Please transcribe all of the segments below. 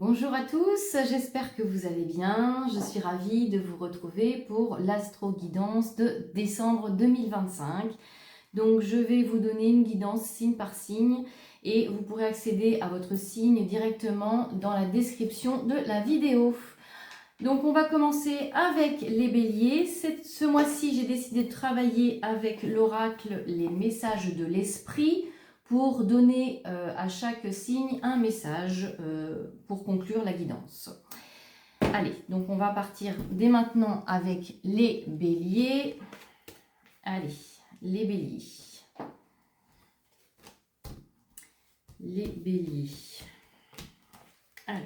Bonjour à tous, j'espère que vous allez bien. Je suis ravie de vous retrouver pour l'astro-guidance de décembre 2025. Donc je vais vous donner une guidance signe par signe et vous pourrez accéder à votre signe directement dans la description de la vidéo. Donc on va commencer avec les béliers. Ce mois-ci, j'ai décidé de travailler avec l'oracle les messages de l'esprit pour donner à chaque signe un message pour conclure la guidance. Allez, donc on va partir dès maintenant avec les béliers. Allez, les béliers. Les béliers. Alors,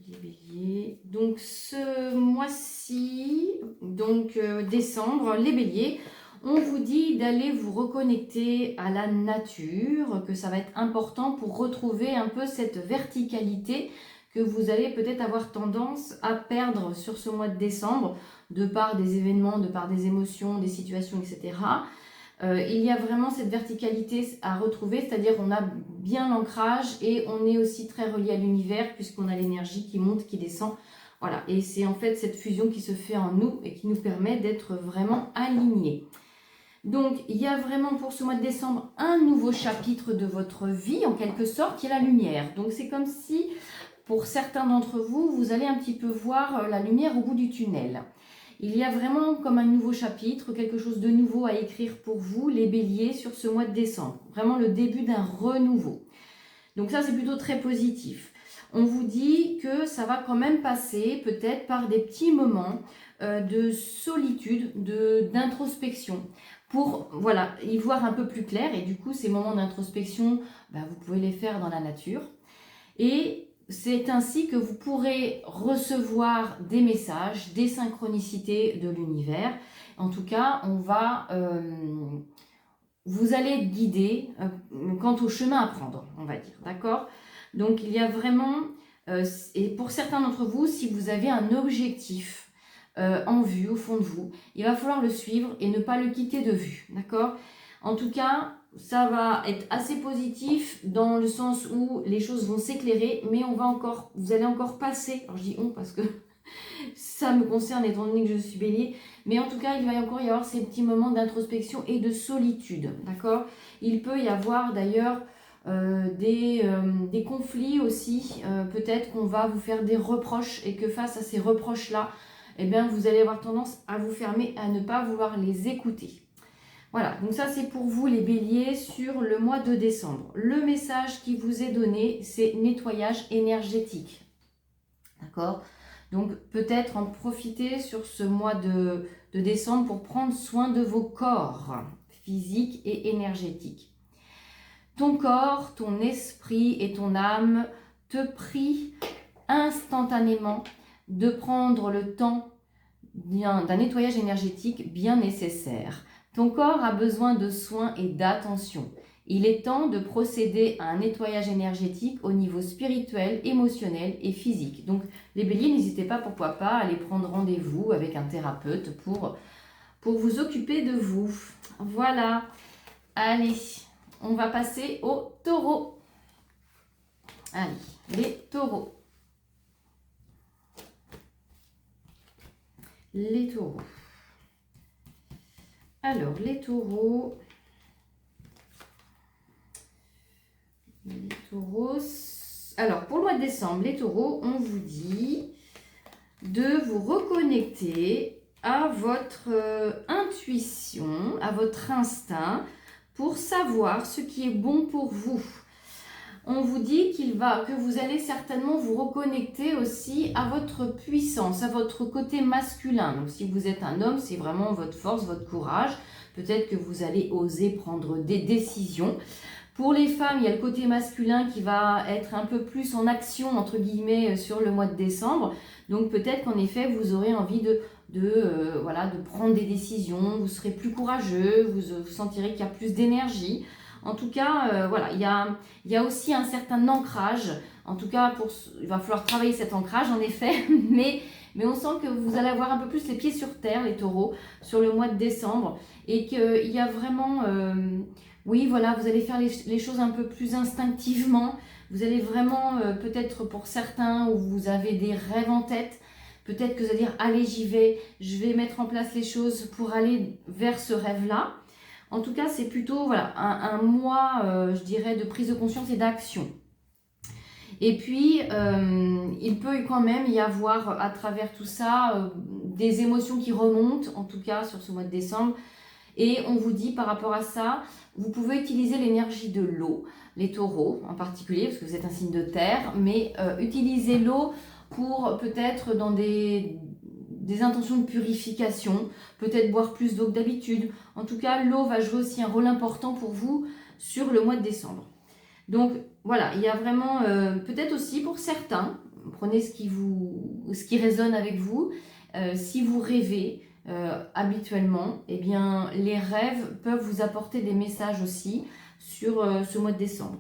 les béliers. Donc ce mois-ci, donc décembre, les béliers, on vous dit d'aller vous reconnecter à la nature, que ça va être important pour retrouver un peu cette verticalité que vous allez peut-être avoir tendance à perdre sur ce mois de décembre, de par des événements, de par des émotions, des situations, etc. Il y a vraiment cette verticalité à retrouver, c'est-à-dire on a bien l'ancrage et on est aussi très relié à l'univers puisqu'on a l'énergie qui monte, qui descend. Voilà, et c'est en fait cette fusion qui se fait en nous et qui nous permet d'être vraiment alignés. Donc, il y a vraiment pour ce mois de décembre un nouveau chapitre de votre vie, en quelque sorte, qui est la lumière. Donc, c'est comme si, pour certains d'entre vous, vous allez un petit peu voir la lumière au bout du tunnel. Il y a vraiment comme un nouveau chapitre, quelque chose de nouveau à écrire pour vous, les béliers, sur ce mois de décembre. Vraiment le début d'un renouveau. Donc ça, c'est plutôt très positif. On vous dit que ça va quand même passer peut-être par des petits moments de solitude, d'introspection, pour voilà, y voir un peu plus clair. Et du coup, ces moments d'introspection, vous pouvez les faire dans la nature. Et c'est ainsi que vous pourrez recevoir des messages, des synchronicités de l'univers. En tout cas, vous allez être guidé quant au chemin à prendre, on va dire, d'accord? Donc, il y a vraiment, et pour certains d'entre vous, si vous avez un objectif en vue, au fond de vous, il va falloir le suivre et ne pas le quitter de vue, d'accord? En tout cas, ça va être assez positif dans le sens où les choses vont s'éclairer, mais vous allez encore passer, alors je dis on parce que ça me concerne étant donné que je suis bélier, mais en tout cas, il va encore y avoir ces petits moments d'introspection et de solitude, d'accord? Il peut y avoir d'ailleurs des conflits aussi, peut-être qu'on va vous faire des reproches et que face à ces reproches-là, eh bien, vous allez avoir tendance à vous fermer, à ne pas vouloir les écouter. Voilà, donc ça c'est pour vous les béliers sur le mois de décembre. Le message qui vous est donné, c'est nettoyage énergétique. D'accord? Donc peut-être en profiter sur ce mois de décembre pour prendre soin de vos corps physiques et énergétiques. Ton corps, ton esprit et ton âme te prient instantanément de prendre le temps d'un nettoyage énergétique bien nécessaire. Ton corps a besoin de soins et d'attention. Il est temps de procéder à un nettoyage énergétique au niveau spirituel, émotionnel et physique. Donc les béliers, n'hésitez pas, pourquoi pas, à aller prendre rendez-vous avec un thérapeute pour vous occuper de vous. Voilà. Allez, on va passer aux taureaux. Allez, les taureaux. Les taureaux. Alors, les taureaux. Alors, pour le mois de décembre, les taureaux, on vous dit de vous reconnecter à votre intuition, à votre instinct, pour savoir ce qui est bon pour vous. On vous dit que vous allez certainement vous reconnecter aussi à votre puissance, à votre côté masculin. Donc si vous êtes un homme, c'est vraiment votre force, votre courage. Peut-être que vous allez oser prendre des décisions. Pour les femmes, il y a le côté masculin qui va être un peu plus en action, entre guillemets, sur le mois de décembre. Donc peut-être qu'en effet, vous aurez envie de prendre des décisions, vous serez plus courageux, vous sentirez qu'il y a plus d'énergie. En tout cas, il y a aussi un certain ancrage. En tout cas, il va falloir travailler cet ancrage, en effet, mais on sent que vous allez avoir un peu plus les pieds sur terre, les taureaux, sur le mois de décembre, et qu'il y a vraiment Oui, voilà, vous allez faire les choses un peu plus instinctivement. Vous allez vraiment, peut-être pour certains, où vous avez des rêves en tête, peut-être que vous allez dire, allez, j'y vais, je vais mettre en place les choses pour aller vers ce rêve-là. En tout cas, c'est plutôt voilà, un mois, je dirais, de prise de conscience et d'action. Et puis, il peut quand même y avoir, à travers tout ça, des émotions qui remontent, en tout cas sur ce mois de décembre. Et on vous dit par rapport à ça, vous pouvez utiliser l'énergie de l'eau, les taureaux en particulier, parce que vous êtes un signe de terre, mais utilisez l'eau pour peut-être dans des intentions de purification, peut-être boire plus d'eau que d'habitude. En tout cas, l'eau va jouer aussi un rôle important pour vous sur le mois de décembre. Donc voilà, il y a vraiment, peut-être aussi pour certains, prenez ce qui résonne avec vous, si vous rêvez, habituellement, eh bien, les rêves peuvent vous apporter des messages aussi sur ce mois de décembre.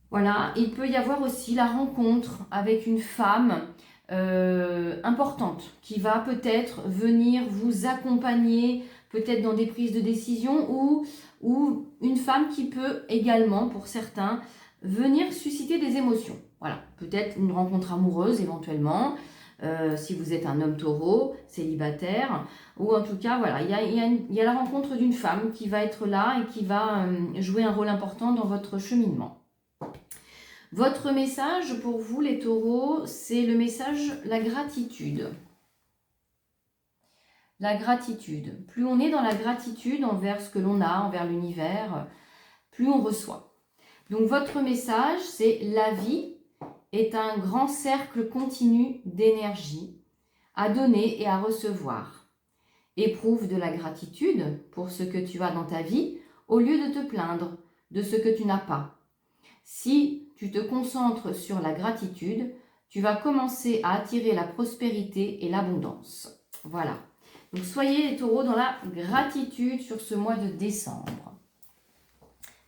Voilà, il peut y avoir aussi la rencontre avec une femme importante qui va peut-être venir vous accompagner, peut-être dans des prises de décision ou une femme qui peut également, pour certains, venir susciter des émotions. Voilà, peut-être une rencontre amoureuse éventuellement, si vous êtes un homme taureau, célibataire, ou en tout cas, voilà, il y a la rencontre d'une femme qui va être là et qui va jouer un rôle important dans votre cheminement. Votre message pour vous, les taureaux, c'est le message la gratitude. La gratitude. Plus on est dans la gratitude envers ce que l'on a, envers l'univers, plus on reçoit. Donc votre message, c'est la vie est un grand cercle continu d'énergie à donner et à recevoir. Éprouve de la gratitude pour ce que tu as dans ta vie au lieu de te plaindre de ce que tu n'as pas. Si tu te concentres sur la gratitude, tu vas commencer à attirer la prospérité et l'abondance. Voilà. Donc soyez les taureaux dans la gratitude sur ce mois de décembre.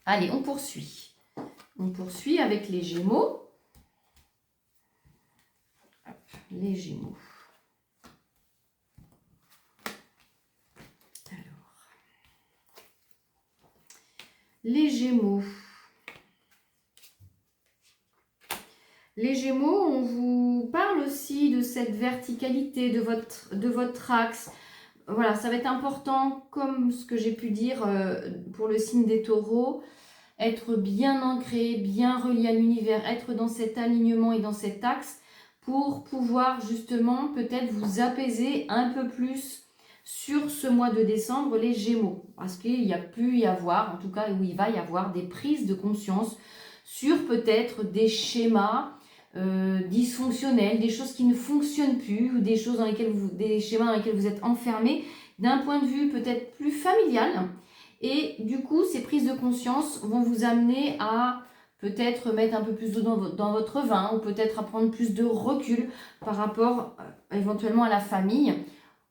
Allez, on poursuit. On poursuit avec les Gémeaux. Les Gémeaux. Alors, les Gémeaux. Les Gémeaux, on vous parle aussi de cette verticalité de votre axe. Voilà, ça va être important, comme ce que j'ai pu dire pour le signe des taureaux, être bien ancré, bien relié à l'univers, être dans cet alignement et dans cet axe pour pouvoir justement peut-être vous apaiser un peu plus sur ce mois de décembre, les Gémeaux. Parce qu'il y a pu y avoir, en tout cas où il va y avoir des prises de conscience sur peut-être des schémas dysfonctionnels, des choses qui ne fonctionnent plus ou des choses des schémas dans lesquels vous êtes enfermés d'un point de vue peut-être plus familial. Et du coup, ces prises de conscience vont vous amener à peut-être mettre un peu plus d'eau dans votre vin ou peut-être à prendre plus de recul par rapport éventuellement à la famille.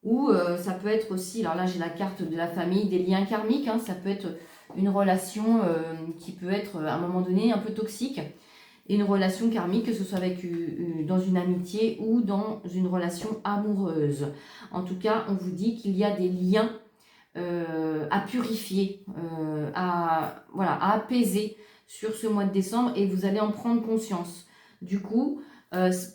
Ou ça peut être aussi, alors là j'ai la carte de la famille, des liens karmiques, hein, ça peut être une relation qui peut être à un moment donné un peu toxique. Et une relation karmique, que ce soit avec dans une amitié ou dans une relation amoureuse. En tout cas, on vous dit qu'il y a des liens à purifier, à apaiser sur ce mois de décembre et vous allez en prendre conscience. Du coup,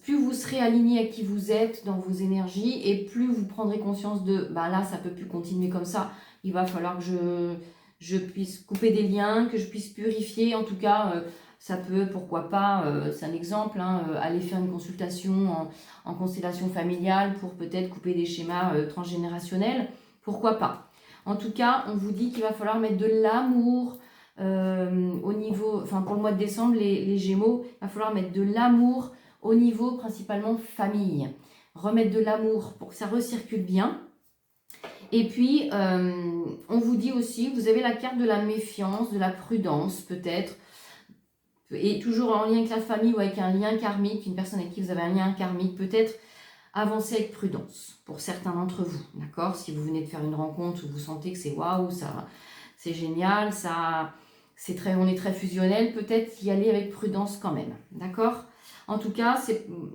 plus vous serez aligné à qui vous êtes dans vos énergies et plus vous prendrez conscience de là ça peut plus continuer comme ça, il va falloir que je puisse couper des liens, que je puisse purifier. En tout cas, ça peut, pourquoi pas, c'est un exemple, aller faire une consultation en constellation familiale pour peut-être couper des schémas transgénérationnels, pourquoi pas. En tout cas, on vous dit qu'il va falloir mettre de l'amour au niveau, pour le mois de décembre, les Gémeaux, il va falloir mettre de l'amour au niveau principalement famille. Remettre de l'amour pour que ça recircule bien. Et puis, on vous dit aussi, vous avez la carte de la méfiance, de la prudence peut-être, et toujours en lien avec la famille ou avec un lien karmique, une personne avec qui vous avez un lien karmique, peut-être avancer avec prudence pour certains d'entre vous, d'accord? Si vous venez de faire une rencontre où vous sentez que c'est waouh, ça, c'est génial, ça, on est très fusionnel, peut-être y aller avec prudence quand même, d'accord? En tout cas,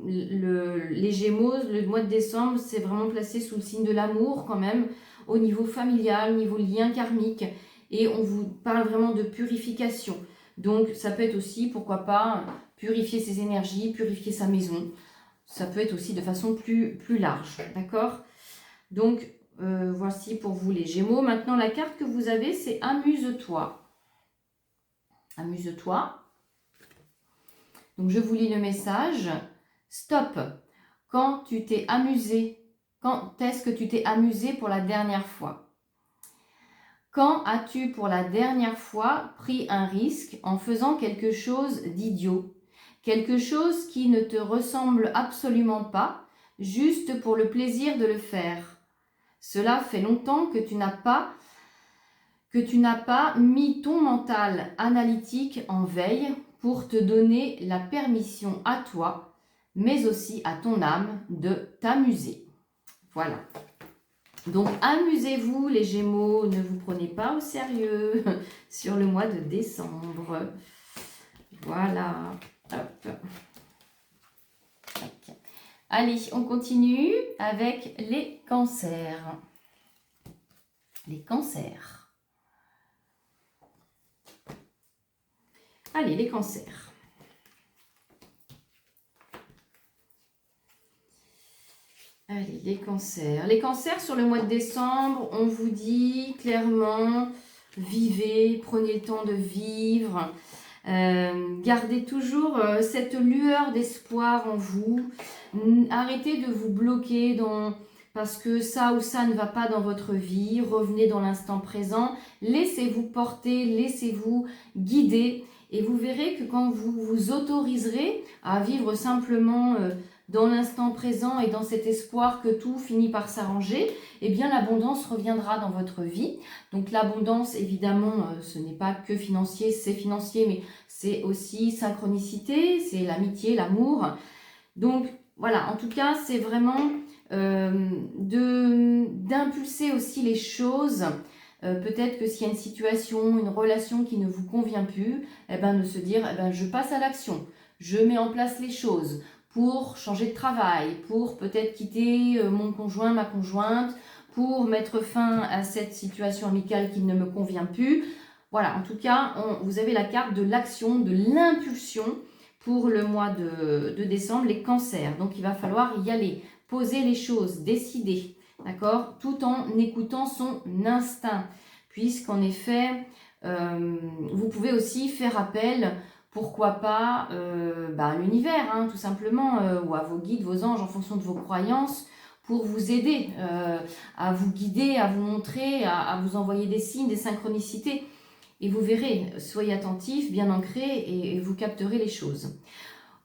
les Gémeaux, le mois de décembre, c'est vraiment placé sous le signe de l'amour quand même, au niveau familial, au niveau lien karmique. et on vous parle vraiment de purification. Donc ça peut être aussi, pourquoi pas, purifier ses énergies, purifier sa maison. Ça peut être aussi de façon plus large, d'accord? Donc voici pour vous les Gémeaux. Maintenant la carte que vous avez, c'est amuse-toi. Amuse-toi. Donc je vous lis le message. Stop. Quand tu t'es amusé, quand est-ce que tu t'es amusé pour la dernière fois? Quand as-tu pour la dernière fois pris un risque en faisant quelque chose d'idiot? Quelque chose qui ne te ressemble absolument pas, juste pour le plaisir de le faire. Cela fait longtemps que tu n'as pas mis ton mental analytique en veille pour te donner la permission à toi, mais aussi à ton âme de t'amuser. Voilà. Donc, amusez-vous les Gémeaux, ne vous prenez pas au sérieux sur le mois de décembre. Voilà. Hop. Tac. Allez, on continue avec les cancers. Les cancers. Allez, les cancers. Allez, les cancers. Les cancers, sur le mois de décembre, on vous dit clairement, vivez, prenez le temps de vivre. Gardez toujours cette lueur d'espoir en vous. Arrêtez de vous bloquer parce que ça ou ça ne va pas dans votre vie. Revenez dans l'instant présent. Laissez-vous porter, laissez-vous guider. Et vous verrez que quand vous vous autoriserez à vivre simplement dans l'instant présent et dans cet espoir que tout finit par s'arranger, eh bien l'abondance reviendra dans votre vie. Donc l'abondance, évidemment, ce n'est pas que financier, c'est financier, mais c'est aussi synchronicité, c'est l'amitié, l'amour. Donc voilà, en tout cas, c'est vraiment d'impulser aussi les choses. Peut-être que s'il y a une situation, une relation qui ne vous convient plus, eh ben, de se dire, eh ben, je passe à l'action, je mets en place les choses pour changer de travail, pour peut-être quitter mon conjoint, ma conjointe, pour mettre fin à cette situation amicale qui ne me convient plus. Voilà, en tout cas, vous avez la carte de l'action, de l'impulsion pour le mois de décembre, les cancers. Donc, il va falloir y aller, poser les choses, décider, d'accord? Tout en écoutant son instinct, puisqu'en effet, vous pouvez aussi faire appel, pourquoi pas, à l'univers, hein, tout simplement, ou à vos guides, vos anges, en fonction de vos croyances, pour vous aider, à vous guider, à vous montrer, à vous envoyer des signes, des synchronicités. Et vous verrez, soyez attentifs, bien ancrés, et vous capterez les choses.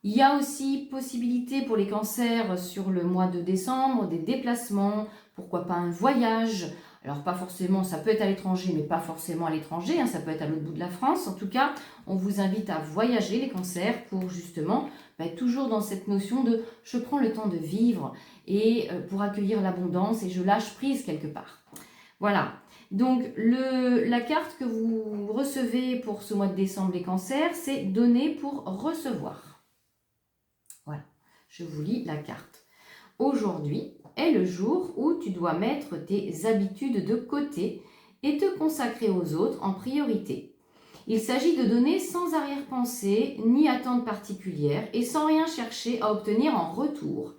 Il y a aussi possibilité pour les cancers sur le mois de décembre, des déplacements, pourquoi pas un voyage. Alors pas forcément, ça peut être à l'étranger, mais pas forcément à l'étranger, hein, ça peut être à l'autre bout de la France. En tout cas, on vous invite à voyager les cancers pour justement être toujours dans cette notion de je prends le temps de vivre et pour accueillir l'abondance et je lâche prise quelque part. Voilà. Donc, la carte que vous recevez pour ce mois de décembre, les cancers, c'est donner pour recevoir. Voilà, je vous lis la carte. Aujourd'hui est le jour où tu dois mettre tes habitudes de côté et te consacrer aux autres en priorité. Il s'agit de donner sans arrière-pensée ni attente particulière et sans rien chercher à obtenir en retour.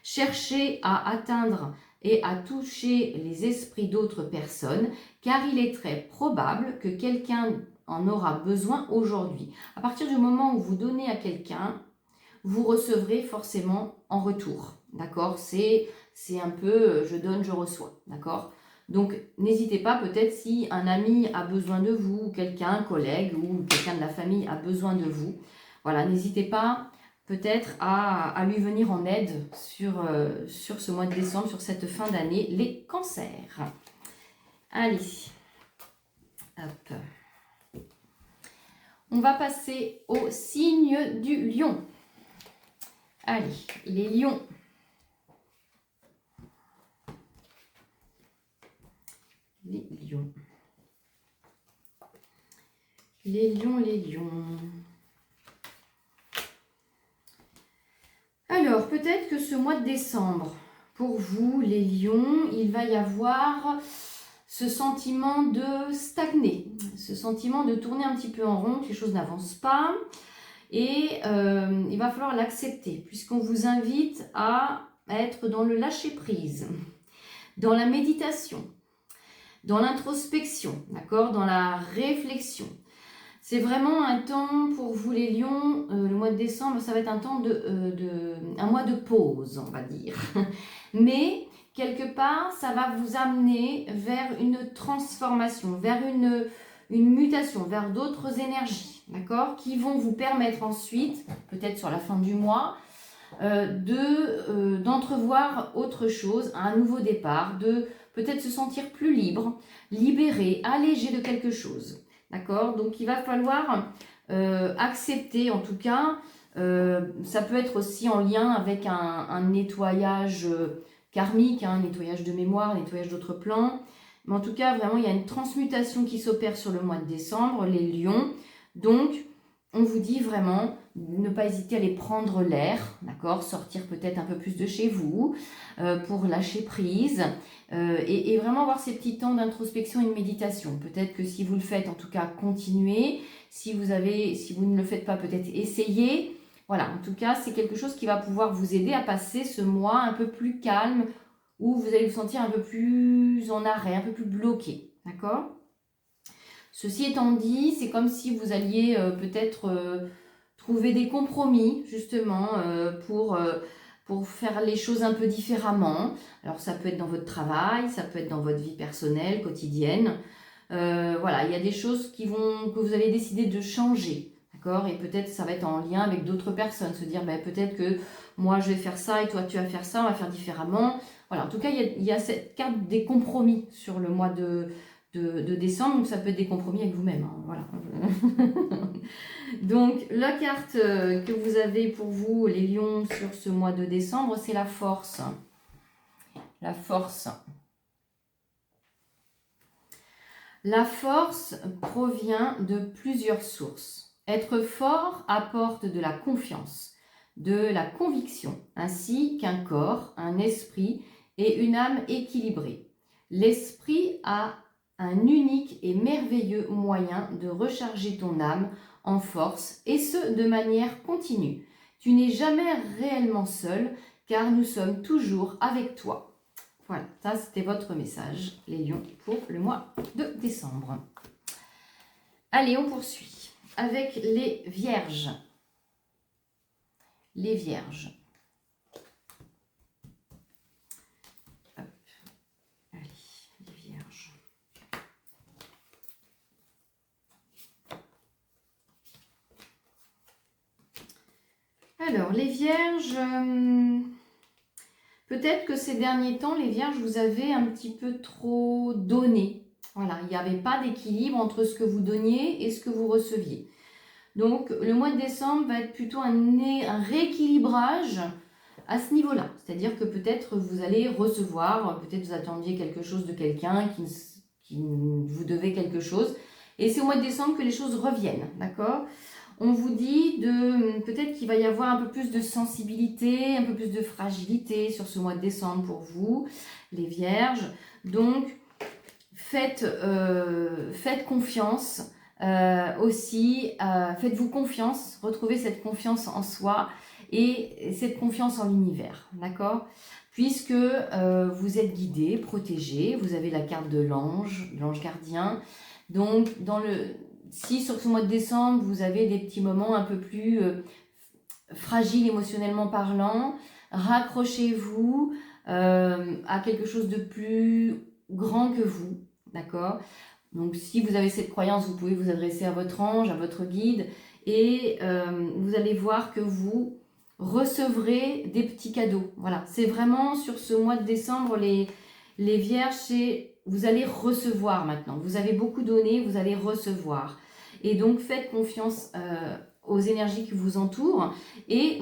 Chercher à atteindre et à toucher les esprits d'autres personnes, car il est très probable que quelqu'un en aura besoin aujourd'hui. À partir du moment où vous donnez à quelqu'un, vous recevrez forcément en retour, d'accord? C'est un peu je donne, je reçois, d'accord? Donc n'hésitez pas, peut-être si un ami a besoin de vous, ou quelqu'un, un collègue ou quelqu'un de la famille a besoin de vous, voilà, n'hésitez pas peut-être à lui venir en aide sur ce mois de décembre, sur cette fin d'année, les cancers. Allez, hop. On va passer au signe du lion. Allez, les lions. Les lions. Les lions, les lions. Alors, peut-être que ce mois de décembre, pour vous, les lions, il va y avoir ce sentiment de stagner, ce sentiment de tourner un petit peu en rond, que les choses n'avancent pas. Et il va falloir l'accepter, puisqu'on vous invite à être dans le lâcher-prise, dans la méditation, dans l'introspection, d'accord, dans la réflexion. C'est vraiment un temps pour vous les lions, le mois de décembre, ça va être un temps un mois de pause, on va dire. Mais quelque part, ça va vous amener vers une transformation, vers une mutation, vers d'autres énergies, d'accord, qui vont vous permettre ensuite, peut-être sur la fin du mois, d'entrevoir autre chose, un nouveau départ, de peut-être se sentir plus libre, libéré, allégé de quelque chose. D'accord? Donc il va falloir accepter, en tout cas, ça peut être aussi en lien avec un nettoyage karmique, un nettoyage de mémoire, un nettoyage d'autres plans. Mais en tout cas, vraiment, il y a une transmutation qui s'opère sur le mois de décembre, les lions. Donc, on vous dit vraiment ne pas hésiter à aller prendre l'air, d'accord, sortir peut-être un peu plus de chez vous pour lâcher prise et vraiment avoir ces petits temps d'introspection et de méditation. Peut-être que si vous le faites, en tout cas, continuez. Si vous ne le faites pas, peut-être essayez. Voilà, en tout cas, c'est quelque chose qui va pouvoir vous aider à passer ce mois un peu plus calme où vous allez vous sentir un peu plus en arrêt, un peu plus bloqué, d'accord ? Ceci étant dit, c'est comme si vous alliez peut-être trouver des compromis justement pour faire les choses un peu différemment. Alors ça peut être dans votre travail, ça peut être dans votre vie personnelle, quotidienne. Voilà, il y a des choses que vous allez décider de changer. D'accord ? Et peut-être ça va être en lien avec d'autres personnes. Se dire peut-être que moi je vais faire ça et toi tu vas faire ça, on va faire différemment. Voilà, en tout cas il y a cette carte des compromis sur le mois de décembre, donc ça peut être des compromis avec vous-même, hein, voilà. Donc la carte que vous avez pour vous, les lions, sur ce mois de décembre, c'est la force. La force. La force provient de plusieurs sources. Être fort apporte de la confiance, de la conviction, ainsi qu'un corps, un esprit et une âme équilibrée. L'esprit a un unique et merveilleux moyen de recharger ton âme en force, et ce, de manière continue. Tu n'es jamais réellement seul, car nous sommes toujours avec toi. Voilà, ça c'était votre message, les lions, pour le mois de décembre. Allez, on poursuit avec les vierges. Les vierges. Alors, les vierges, peut-être que ces derniers temps, les vierges, vous avez un petit peu trop donné. Voilà, il n'y avait pas d'équilibre entre ce que vous donniez et ce que vous receviez. Donc, le mois de décembre va être plutôt un rééquilibrage à ce niveau-là. C'est-à-dire que peut-être vous allez recevoir, peut-être vous attendiez quelque chose de quelqu'un qui vous devait quelque chose. Et c'est au mois de décembre que les choses reviennent, d'accord ? On vous dit peut-être qu'il va y avoir un peu plus de sensibilité, un peu plus de fragilité sur ce mois de décembre pour vous, les vierges. Donc, faites confiance aussi, faites-vous confiance, retrouvez cette confiance en soi et cette confiance en l'univers, d'accord ? Puisque vous êtes guidé, protégé, vous avez la carte de l'ange gardien. Donc, si sur ce mois de décembre, vous avez des petits moments un peu plus fragiles émotionnellement parlant, raccrochez-vous à quelque chose de plus grand que vous, d'accord ? Donc, si vous avez cette croyance, vous pouvez vous adresser à votre ange, à votre guide, et vous allez voir que vous recevrez des petits cadeaux. Voilà, c'est vraiment sur ce mois de décembre, les vierges, vous allez recevoir maintenant. Vous avez beaucoup donné, vous allez recevoir. Et donc, faites confiance aux énergies qui vous entourent et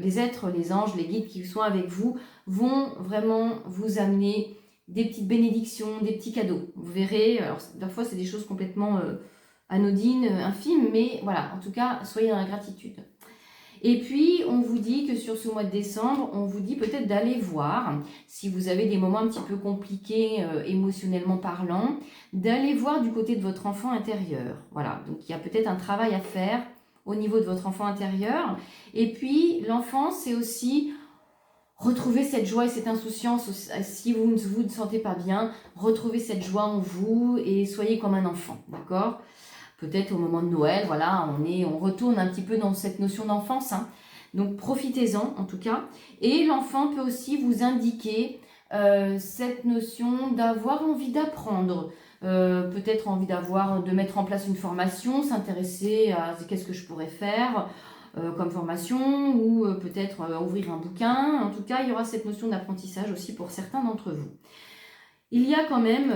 les êtres, les anges, les guides qui sont avec vous vont vraiment vous amener des petites bénédictions, des petits cadeaux. Vous verrez, alors parfois c'est des choses complètement anodines, infimes, mais voilà, en tout cas, soyez dans la gratitude. Et puis, on vous dit que sur ce mois de décembre, on vous dit peut-être d'aller voir, si vous avez des moments un petit peu compliqués émotionnellement parlant, d'aller voir du côté de votre enfant intérieur. Voilà, donc il y a peut-être un travail à faire au niveau de votre enfant intérieur. Et puis, l'enfant, c'est aussi retrouver cette joie et cette insouciance. Si vous ne vous sentez pas bien, retrouvez cette joie en vous et soyez comme un enfant, d'accord? Peut-être au moment de Noël, voilà, on retourne un petit peu dans cette notion d'enfance, hein. Donc profitez-en en tout cas. Et l'enfant peut aussi vous indiquer cette notion d'avoir envie d'apprendre, peut-être envie de mettre en place une formation, s'intéresser à qu'est-ce que je pourrais faire comme formation, ou peut-être ouvrir un bouquin. En tout cas, il y aura cette notion d'apprentissage aussi pour certains d'entre vous. Il y a quand même,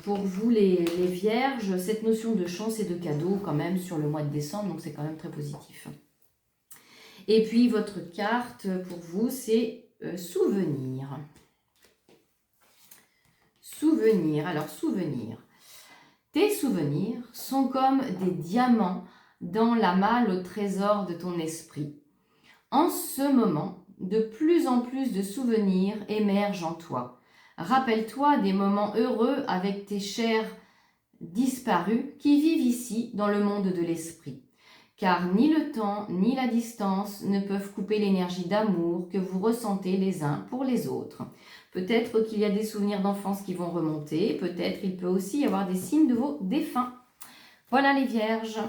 pour vous les vierges, cette notion de chance et de cadeau quand même sur le mois de décembre, donc c'est quand même très positif. Et puis votre carte pour vous, c'est souvenir. Souvenir, alors souvenir. Tes souvenirs sont comme des diamants dans la malle au trésor de ton esprit. En ce moment, de plus en plus de souvenirs émergent en toi. Rappelle-toi des moments heureux avec tes chers disparus qui vivent ici dans le monde de l'esprit. Car ni le temps ni la distance ne peuvent couper l'énergie d'amour que vous ressentez les uns pour les autres. Peut-être qu'il y a des souvenirs d'enfance qui vont remonter, peut-être il peut aussi y avoir des signes de vos défunts. Voilà les vierges.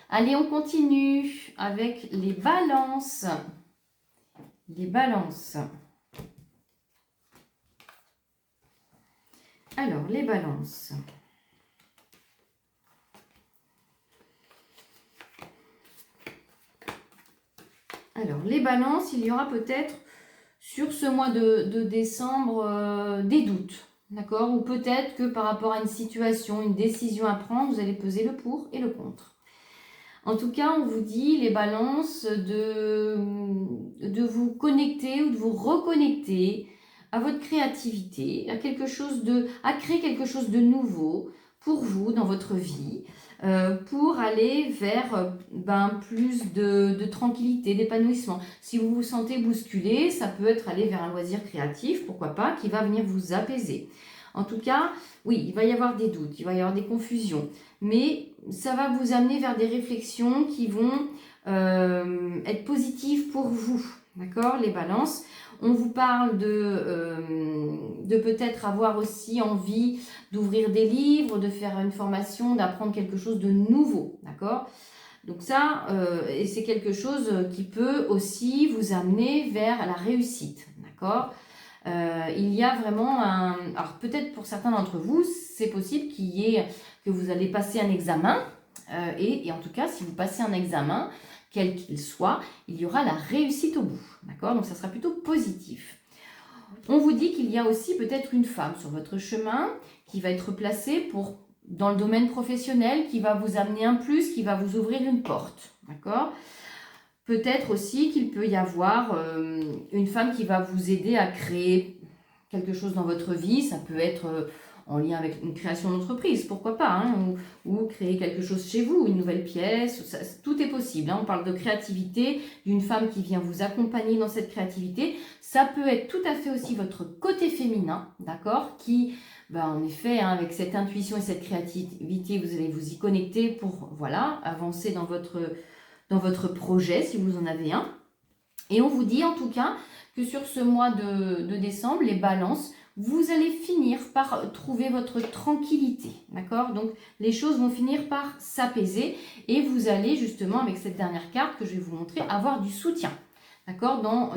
Allez, on continue avec les balances. Les balances. Alors, les balances. Alors, les balances, il y aura peut-être sur ce mois de décembre des doutes, d'accord? Ou peut-être que par rapport à une situation, une décision à prendre, vous allez peser le pour et le contre. En tout cas, on vous dit, les balances, de vous connecter ou de vous reconnecter à votre créativité, à créer quelque chose de nouveau pour vous dans votre vie, pour aller vers plus de tranquillité, d'épanouissement. Si vous vous sentez bousculé, ça peut être aller vers un loisir créatif, pourquoi pas, qui va venir vous apaiser. En tout cas, oui, il va y avoir des doutes, il va y avoir des confusions, mais ça va vous amener vers des réflexions qui vont être positives pour vous, d'accord, les balances. On vous parle de peut-être avoir aussi envie d'ouvrir des livres, de faire une formation, d'apprendre quelque chose de nouveau, d'accord? Donc ça, et c'est quelque chose qui peut aussi vous amener vers la réussite, d'accord? Il y a vraiment alors peut-être pour certains d'entre vous, c'est possible que vous allez passer un examen, et en tout cas, si vous passez un examen, quel qu'il soit, il y aura la réussite au bout, d'accord? Donc ça sera plutôt positif. On vous dit qu'il y a aussi peut-être une femme sur votre chemin qui va être placée dans le domaine professionnel, qui va vous amener un plus, qui va vous ouvrir une porte, d'accord? Peut-être aussi qu'il peut y avoir une femme qui va vous aider à créer quelque chose dans votre vie. Ça peut être en lien avec une création d'entreprise, pourquoi pas, hein, ou créer quelque chose chez vous, une nouvelle pièce, tout est possible. Hein. On parle de créativité, d'une femme qui vient vous accompagner dans cette créativité. Ça peut être tout à fait aussi votre côté féminin, d'accord, qui, en effet, hein, avec cette intuition et cette créativité, vous allez vous y connecter pour, voilà, avancer dans votre projet, si vous en avez un. Et on vous dit en tout cas que sur ce mois de décembre, les balances, vous allez finir par trouver votre tranquillité, d'accord? Donc, les choses vont finir par s'apaiser et vous allez justement, avec cette dernière carte que je vais vous montrer, avoir du soutien, d'accord? Dans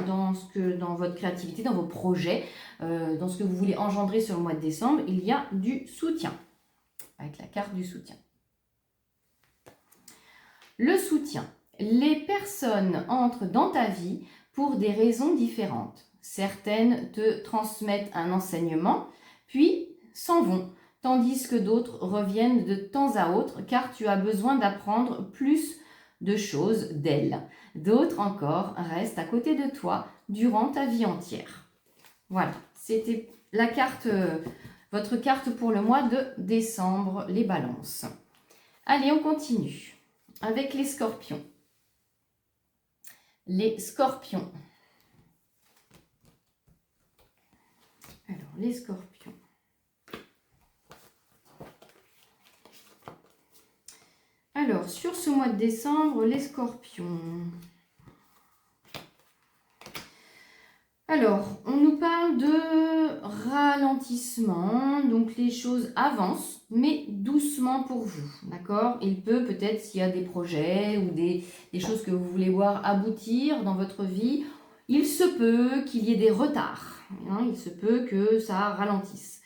votre créativité, dans vos projets, dans ce que vous voulez engendrer sur le mois de décembre, il y a du soutien, avec la carte du soutien. Le soutien. Les personnes entrent dans ta vie pour des raisons différentes. Certaines te transmettent un enseignement, puis s'en vont, tandis que d'autres reviennent de temps à autre car tu as besoin d'apprendre plus de choses d'elles. D'autres encore restent à côté de toi durant ta vie entière. Voilà, c'était la carte, votre carte pour le mois de décembre, les balances. Allez, on continue avec les scorpions. les scorpions. Alors, les scorpions. Alors, sur ce mois de décembre, les scorpions. Alors, on nous parle de ralentissement, donc les choses avancent, mais doucement pour vous, d'accord? Il peut-être, s'il y a des projets ou des choses que vous voulez voir aboutir dans votre vie, il se peut qu'il y ait des retards, hein, il se peut que ça ralentisse.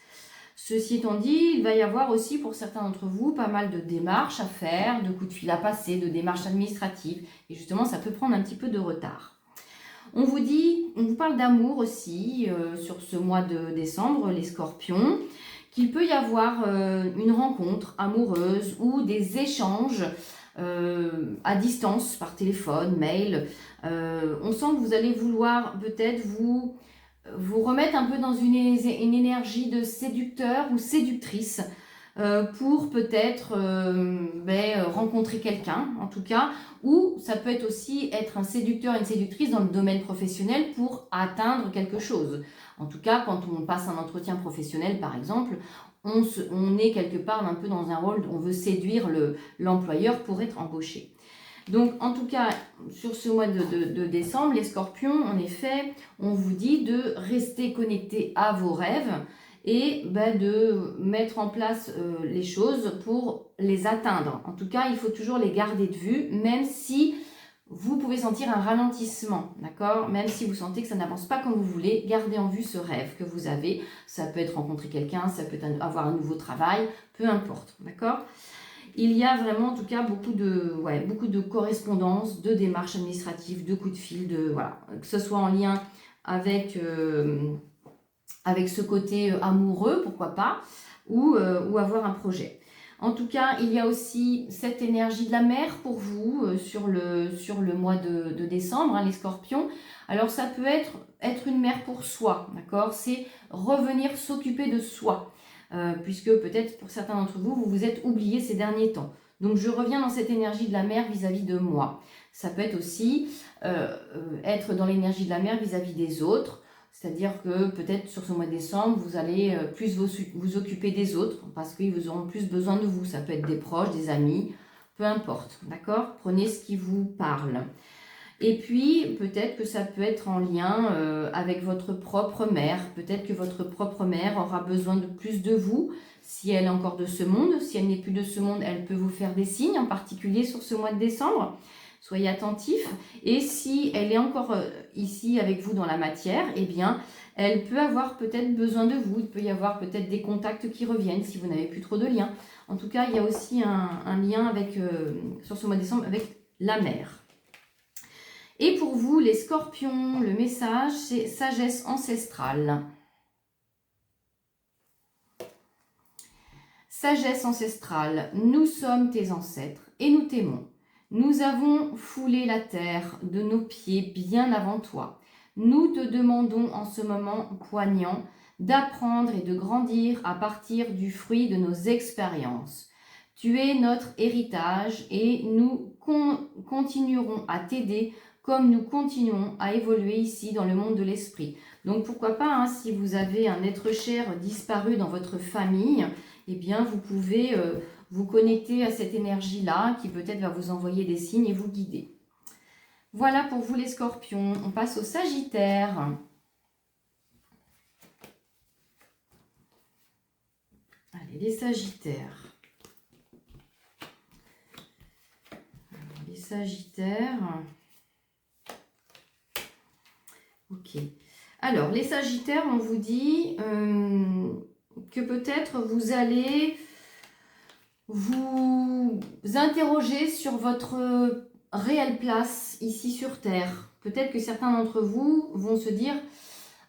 Ceci étant dit, il va y avoir aussi pour certains d'entre vous pas mal de démarches à faire, de coups de fil à passer, de démarches administratives, et justement ça peut prendre un petit peu de retard. On vous parle d'amour aussi sur ce mois de décembre, les scorpions, qu'il peut y avoir une rencontre amoureuse ou des échanges à distance, par téléphone, mail. On sent que vous allez vouloir peut-être vous remettre un peu dans une énergie de séducteur ou séductrice pour peut-être rencontrer quelqu'un, en tout cas, ou ça peut être aussi être un séducteur et une séductrice dans le domaine professionnel pour atteindre quelque chose. En tout cas, quand on passe un entretien professionnel, par exemple, on est quelque part un peu dans un rôle, on veut séduire l'employeur pour être embauché. Donc, en tout cas, sur ce mois de décembre, les scorpions, en effet, on vous dit de rester connecté à vos rêves et de mettre en place les choses pour les atteindre. En tout cas, il faut toujours les garder de vue, même si vous pouvez sentir un ralentissement, d'accord? Même si vous sentez que ça n'avance pas comme vous voulez, gardez en vue ce rêve que vous avez. Ça peut être rencontrer quelqu'un, ça peut être avoir un nouveau travail, peu importe, d'accord? Il y a vraiment, en tout cas, beaucoup de correspondances, de démarches administratives, de coups de fil, que ce soit en lien avec ce côté amoureux, pourquoi pas, ou avoir un projet. En tout cas, il y a aussi cette énergie de la mer pour vous sur le mois de décembre, hein, les scorpions. Alors, ça peut être une mère pour soi, d'accord? C'est revenir s'occuper de soi. Puisque peut-être pour certains d'entre vous, vous vous êtes oubliés ces derniers temps. Donc je reviens dans cette énergie de la mer vis-à-vis de moi. Ça peut être aussi être dans l'énergie de la mer vis-à-vis des autres, c'est-à-dire que peut-être sur ce mois de décembre, vous allez plus vous occuper des autres parce qu'ils auront plus besoin de vous. Ça peut être des proches, des amis, peu importe, d'accord? Prenez ce qui vous parle. Et puis, peut-être que ça peut être en lien avec votre propre mère. Peut-être que votre propre mère aura besoin de plus de vous, si elle est encore de ce monde. Si elle n'est plus de ce monde, elle peut vous faire des signes, en particulier sur ce mois de décembre. Soyez attentifs. Et si elle est encore ici avec vous dans la matière, eh bien, elle peut avoir peut-être besoin de vous. Il peut y avoir peut-être des contacts qui reviennent si vous n'avez plus trop de liens. En tout cas, il y a aussi un lien sur ce mois de décembre avec la mère. Et pour vous, les scorpions, le message, c'est sagesse ancestrale. Sagesse ancestrale, nous sommes tes ancêtres et nous t'aimons. Nous avons foulé la terre de nos pieds bien avant toi. Nous te demandons en ce moment poignant d'apprendre et de grandir à partir du fruit de nos expériences. Tu es notre héritage et nous continuerons à t'aider comme nous continuons à évoluer ici dans le monde de l'esprit. Donc pourquoi pas, hein, si vous avez un être cher disparu dans votre famille, eh bien vous pouvez vous connecter à cette énergie-là qui peut-être va vous envoyer des signes et vous guider. Voilà pour vous les scorpions. On passe au Sagittaire. Allez, les Sagittaires. Alors, les Sagittaires... Ok. Alors, les Sagittaires, on vous dit que peut-être vous allez vous interroger sur votre réelle place ici sur Terre. Peut-être que certains d'entre vous vont se dire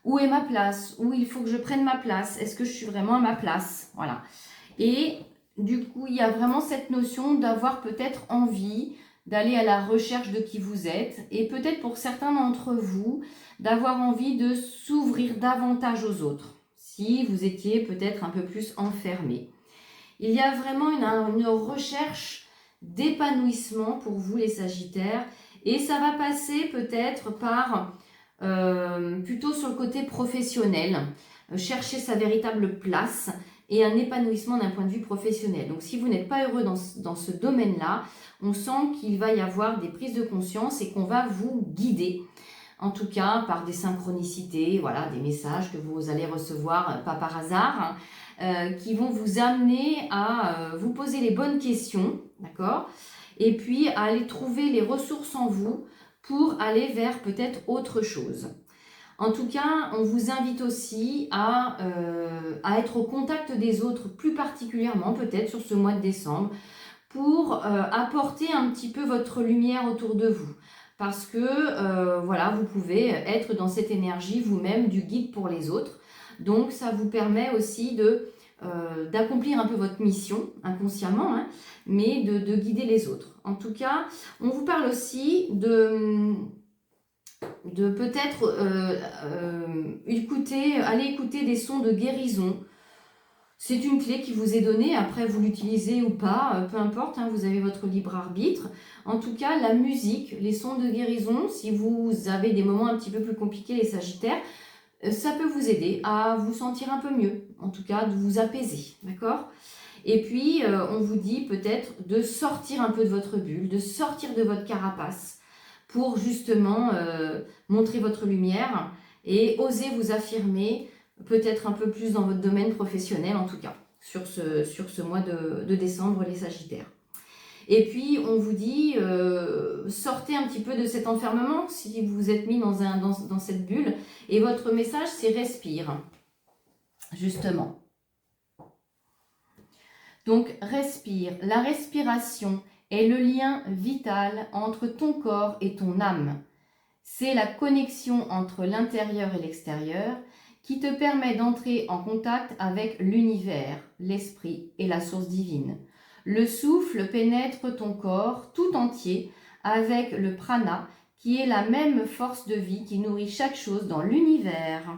où est ma place? Où il faut que je prenne ma place? Est-ce que je suis vraiment à ma place? Voilà. Et du coup, il y a vraiment cette notion d'avoir peut-être envie d'aller à la recherche de qui vous êtes et peut-être pour certains d'entre vous d'avoir envie de s'ouvrir davantage aux autres si vous étiez peut-être un peu plus enfermé. Il y a vraiment une recherche d'épanouissement pour vous les Sagittaires Et ça va passer peut-être par, plutôt sur le côté professionnel, chercher sa véritable place et un épanouissement d'un point de vue professionnel. Donc si vous n'êtes pas heureux dans ce domaine-là, on sent qu'il va y avoir des prises de conscience et qu'on va vous guider. En tout cas, par des synchronicités, voilà, des messages que vous allez recevoir, pas par hasard, qui vont vous amener à vous poser les bonnes questions, d'accord? Et puis à aller trouver les ressources en vous pour aller vers peut-être autre chose. En tout cas, on vous invite aussi à être au contact des autres, plus particulièrement peut-être sur ce mois de décembre, pour apporter un petit peu votre lumière autour de vous. Parce que voilà, vous pouvez être dans cette énergie vous-même du guide pour les autres. Donc ça vous permet aussi d'accomplir un peu votre mission inconsciemment, hein, mais de guider les autres. En tout cas, on vous parle aussi de peut-être aller écouter des sons de guérison. C'est une clé qui vous est donnée, après vous l'utilisez ou pas, peu importe, hein, vous avez votre libre arbitre. En tout cas, la musique, les sons de guérison, si vous avez des moments un petit peu plus compliqués, les Sagittaires, ça peut vous aider à vous sentir un peu mieux, en tout cas de vous apaiser, d'accord? Et puis, on vous dit peut-être de sortir un peu de votre bulle, de sortir de votre carapace pour justement montrer votre lumière et oser vous affirmer peut-être un peu plus dans votre domaine professionnel, en tout cas, sur ce mois de décembre, les Sagittaires. Et puis, on vous dit, sortez un petit peu de cet enfermement si vous êtes mis dans cette bulle. Et votre message, c'est respire, justement. Donc, respire. La respiration est le lien vital entre ton corps et ton âme. C'est la connexion entre l'intérieur et l'extérieur qui te permet d'entrer en contact avec l'univers, l'esprit et la source divine. Le souffle pénètre ton corps tout entier avec le prana, qui est la même force de vie qui nourrit chaque chose dans l'univers.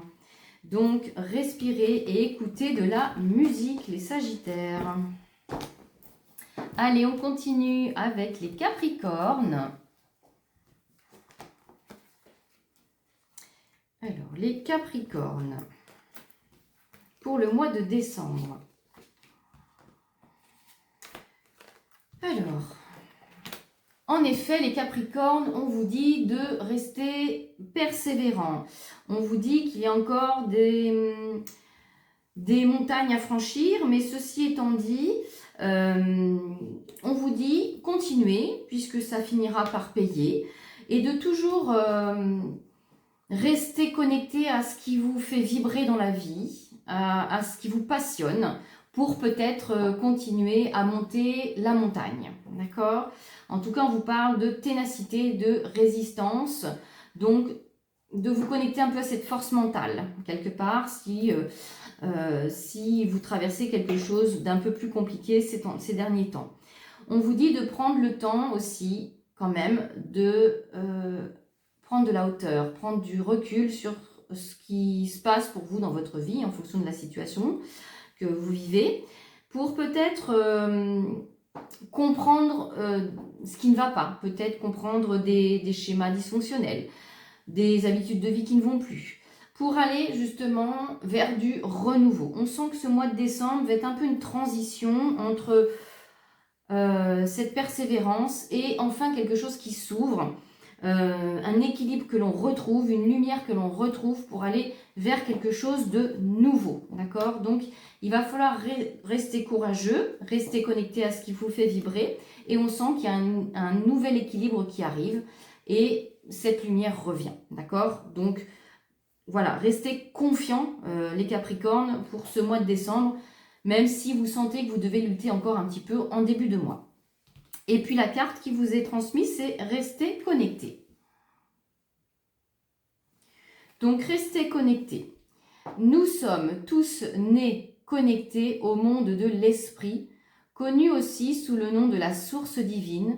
Donc, respirez et écoutez de la musique, les Sagittaires. Allez, on continue avec les Capricornes. Alors, les Capricornes, pour le mois de décembre. Alors, en effet, les Capricornes, on vous dit de rester persévérant. On vous dit qu'il y a encore des montagnes à franchir, mais ceci étant dit, on vous dit continuez, puisque ça finira par payer, et de toujours rester connecté à ce qui vous fait vibrer dans la vie, à ce qui vous passionne, pour peut-être continuer à monter la montagne, d'accord? En tout cas, on vous parle de ténacité, de résistance, donc de vous connecter un peu à cette force mentale, quelque part, si vous traversez quelque chose d'un peu plus compliqué ces derniers temps. On vous dit de prendre le temps aussi, quand même, de prendre de la hauteur, prendre du recul sur ce qui se passe pour vous dans votre vie, en fonction de la situation que vous vivez, pour peut-être comprendre ce qui ne va pas, peut-être comprendre des schémas dysfonctionnels, des habitudes de vie qui ne vont plus, pour aller justement vers du renouveau. On sent que ce mois de décembre va être un peu une transition entre cette persévérance et enfin quelque chose qui s'ouvre, un équilibre que l'on retrouve, une lumière que l'on retrouve pour aller vers quelque chose de nouveau, d'accord? Donc, il va falloir rester courageux, rester connecté à ce qui vous fait vibrer, et on sent qu'il y a un nouvel équilibre qui arrive, et cette lumière revient, d'accord? Donc, voilà, restez confiants, les Capricornes, pour ce mois de décembre, même si vous sentez que vous devez lutter encore un petit peu en début de mois. Et puis la carte qui vous est transmise, c'est rester connecté. Donc restez connecté. Nous sommes tous nés connectés au monde de l'esprit, connu aussi sous le nom de la source divine,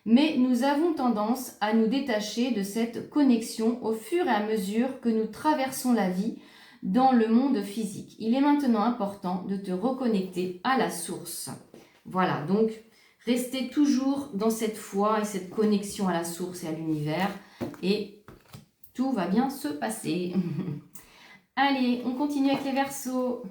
mais nous avons tendance à nous détacher de cette connexion au fur et à mesure que nous traversons la vie dans le monde physique. Il est maintenant important de te reconnecter à la source. Voilà, donc Restez toujours dans cette foi et cette connexion à la source et à l'univers. Et tout va bien se passer. Allez, on continue avec les Verseaux.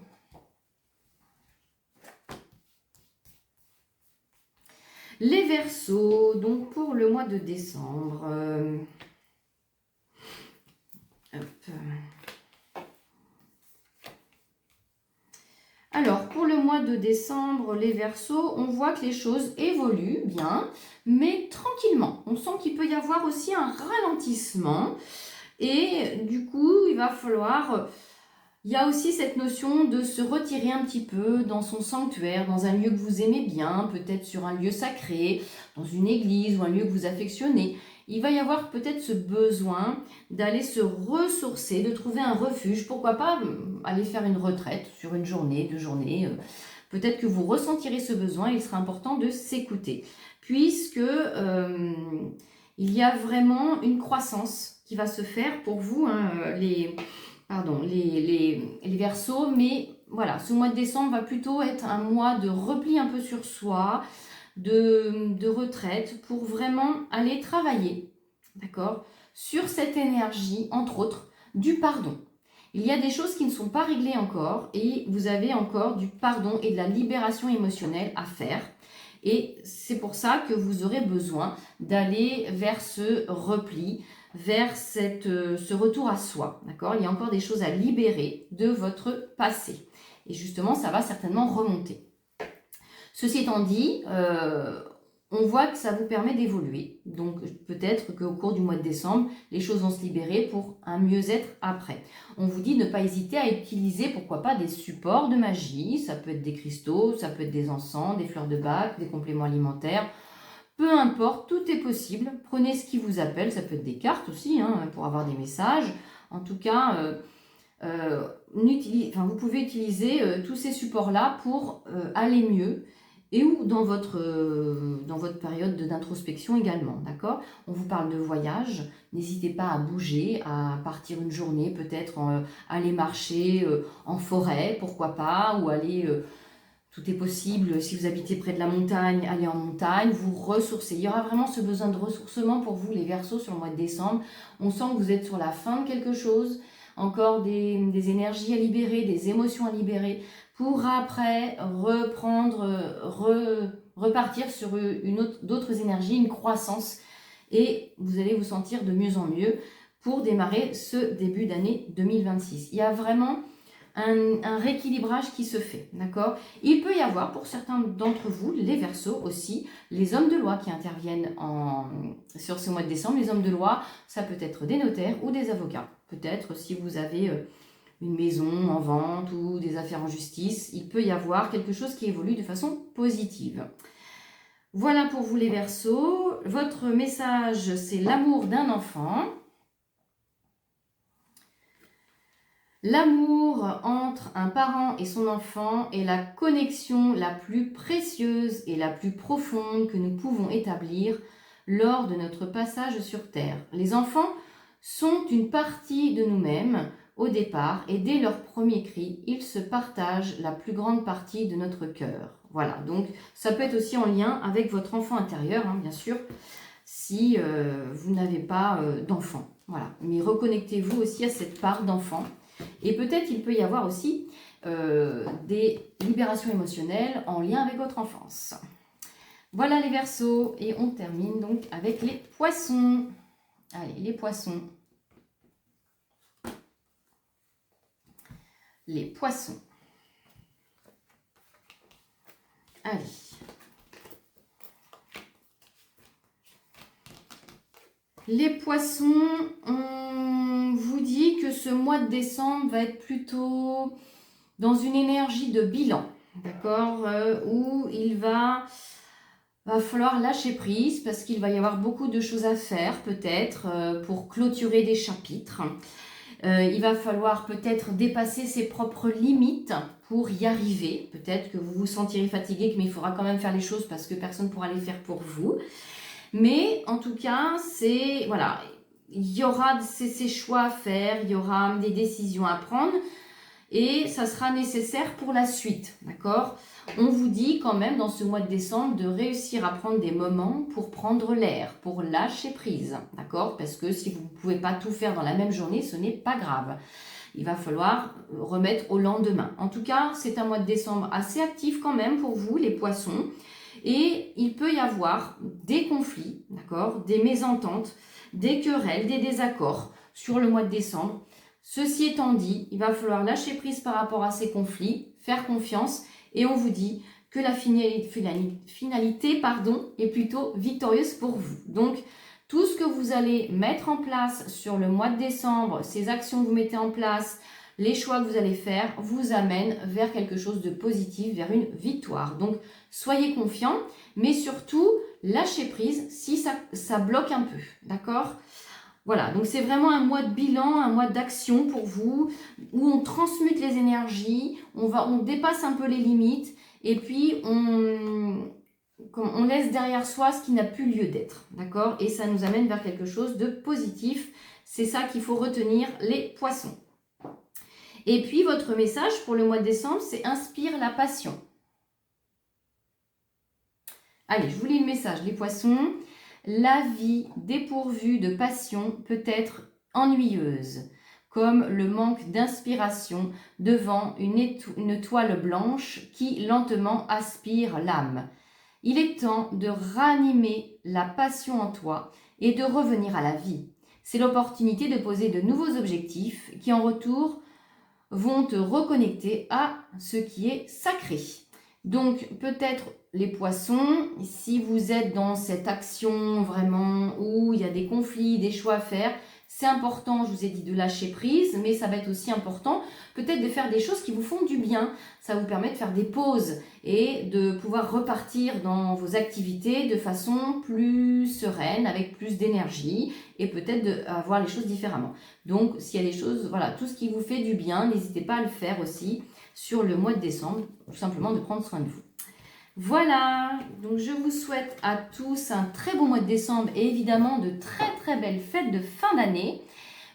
Les Verseaux, donc pour le mois de décembre. Alors, pour le mois de décembre, les Verseaux, on voit que les choses évoluent bien, mais tranquillement. On sent qu'il peut y avoir aussi un ralentissement. Et du coup, il va falloir... Il y a aussi cette notion de se retirer un petit peu dans son sanctuaire, dans un lieu que vous aimez bien, peut-être sur un lieu sacré, dans une église ou un lieu que vous affectionnez. Il va y avoir peut-être ce besoin d'aller se ressourcer, de trouver un refuge. Pourquoi pas aller faire une retraite sur une journée, 2 journées. Peut-être que vous ressentirez ce besoin, il sera important de s'écouter. Puisque il y a vraiment une croissance qui va se faire pour vous, hein, les Verseaux, mais voilà, ce mois de décembre va plutôt être un mois de repli un peu sur soi, de retraite, pour vraiment aller travailler, d'accord, sur cette énergie, entre autres, du pardon. Il y a des choses qui ne sont pas réglées encore et vous avez encore du pardon et de la libération émotionnelle à faire. Et c'est pour ça que vous aurez besoin d'aller vers ce repli, vers ce retour à soi, d'accord? Il y a encore des choses à libérer de votre passé. Et justement, ça va certainement remonter. Ceci étant dit, on voit que ça vous permet d'évoluer. Donc peut-être qu'au cours du mois de décembre, les choses vont se libérer pour un mieux-être après. On vous dit de ne pas hésiter à utiliser, pourquoi pas, des supports de magie. Ça peut être des cristaux, ça peut être des encens, des fleurs de bac, des compléments alimentaires. Peu importe, tout est possible. Prenez ce qui vous appelle. Ça peut être des cartes aussi, hein, pour avoir des messages. En tout cas, vous pouvez utiliser tous ces supports-là pour aller mieux. Et ou dans votre période d'introspection également, d'accord? On vous parle de voyage, n'hésitez pas à bouger, à partir une journée, peut-être aller marcher en forêt, pourquoi pas, ou aller, tout est possible, si vous habitez près de la montagne, aller en montagne, vous ressourcer. Il y aura vraiment ce besoin de ressourcement pour vous, les Verseaux, sur le mois de décembre. On sent que vous êtes sur la fin de quelque chose, encore des énergies à libérer, des émotions à libérer, pour après repartir sur d'autres énergies, une croissance, et vous allez vous sentir de mieux en mieux pour démarrer ce début d'année 2026. Il y a vraiment un rééquilibrage qui se fait, d'accord? Il peut y avoir pour certains d'entre vous, les Verseaux aussi, les hommes de loi qui interviennent sur ce mois de décembre. Les hommes de loi, ça peut être des notaires ou des avocats. Peut-être si vous avez une maison en vente ou des affaires en justice, il peut y avoir quelque chose qui évolue de façon positive. Voilà pour vous les Verseaux. Votre message, c'est l'amour d'un enfant. L'amour entre un parent et son enfant est la connexion la plus précieuse et la plus profonde que nous pouvons établir lors de notre passage sur Terre. Les enfants sont une partie de nous-mêmes au départ et dès leur premier cri, ils se partagent la plus grande partie de notre cœur. Voilà, donc ça peut être aussi en lien avec votre enfant intérieur, hein, bien sûr, si vous n'avez pas d'enfant. Voilà, mais reconnectez-vous aussi à cette part d'enfant. Et peut-être il peut y avoir aussi des libérations émotionnelles en lien avec votre enfance. Voilà les Verseaux, et on termine donc avec les Poissons. Allez, les Poissons. Les Poissons. Allez. Les Poissons, on vous dit que ce mois de décembre va être plutôt dans une énergie de bilan, d'accord, où il va falloir lâcher prise parce qu'il va y avoir beaucoup de choses à faire peut-être pour clôturer des chapitres. Il va falloir peut-être dépasser ses propres limites pour y arriver. Peut-être que vous vous sentirez fatigué, mais il faudra quand même faire les choses parce que personne ne pourra les faire pour vous. Mais en tout cas, il y aura ces choix à faire, il y aura des décisions à prendre. et ça sera nécessaire pour la suite, d'accord? On vous dit quand même dans ce mois de décembre de réussir à prendre des moments pour prendre l'air, pour lâcher prise, d'accord? Parce que si vous ne pouvez pas tout faire dans la même journée, ce n'est pas grave. Il va falloir remettre au lendemain. En tout cas, c'est un mois de décembre assez actif quand même pour vous, les poissons. Et il peut y avoir des conflits, d'accord, des mésententes, des querelles, des désaccords sur le mois de décembre. Ceci étant dit, il va falloir lâcher prise par rapport à ces conflits, faire confiance, et on vous dit que la finalité est plutôt victorieuse pour vous. Donc, tout ce que vous allez mettre en place sur le mois de décembre, ces actions que vous mettez en place, les choix que vous allez faire, vous amènent vers quelque chose de positif, vers une victoire. Donc, soyez confiants, mais surtout, lâchez prise si ça bloque un peu, d'accord ? Voilà, donc c'est vraiment un mois de bilan, un mois d'action pour vous, où on transmute les énergies, on dépasse un peu les limites, et puis on laisse derrière soi ce qui n'a plus lieu d'être, d'accord? Et ça nous amène vers quelque chose de positif. C'est ça qu'il faut retenir, les poissons. Et puis, votre message pour le mois de décembre, c'est « Inspire la passion ». Allez, je vous lis le message, les poissons. La vie dépourvue de passion peut être ennuyeuse, comme le manque d'inspiration devant une toile blanche qui lentement aspire l'âme. Il est temps de ranimer la passion en toi et de revenir à la vie. C'est l'opportunité de poser de nouveaux objectifs qui, en retour, vont te reconnecter à ce qui est sacré. Donc, peut-être les poissons, si vous êtes dans cette action vraiment où il y a des conflits, des choix à faire, c'est important, je vous ai dit, de lâcher prise, mais ça va être aussi important peut-être de faire des choses qui vous font du bien. Ça vous permet de faire des pauses et de pouvoir repartir dans vos activités de façon plus sereine, avec plus d'énergie et peut-être d'avoir les choses différemment. Donc, s'il y a des choses, voilà, tout ce qui vous fait du bien, n'hésitez pas à le faire aussi sur le mois de décembre, tout simplement de prendre soin de vous. Voilà, donc je vous souhaite à tous un très beau mois de décembre et évidemment de très belles fêtes de fin d'année.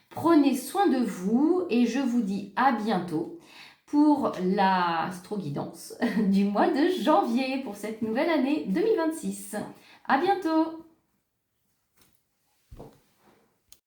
Prenez soin de vous et je vous dis à bientôt pour l'astro-guidance du mois de janvier pour cette nouvelle année 2026. À bientôt!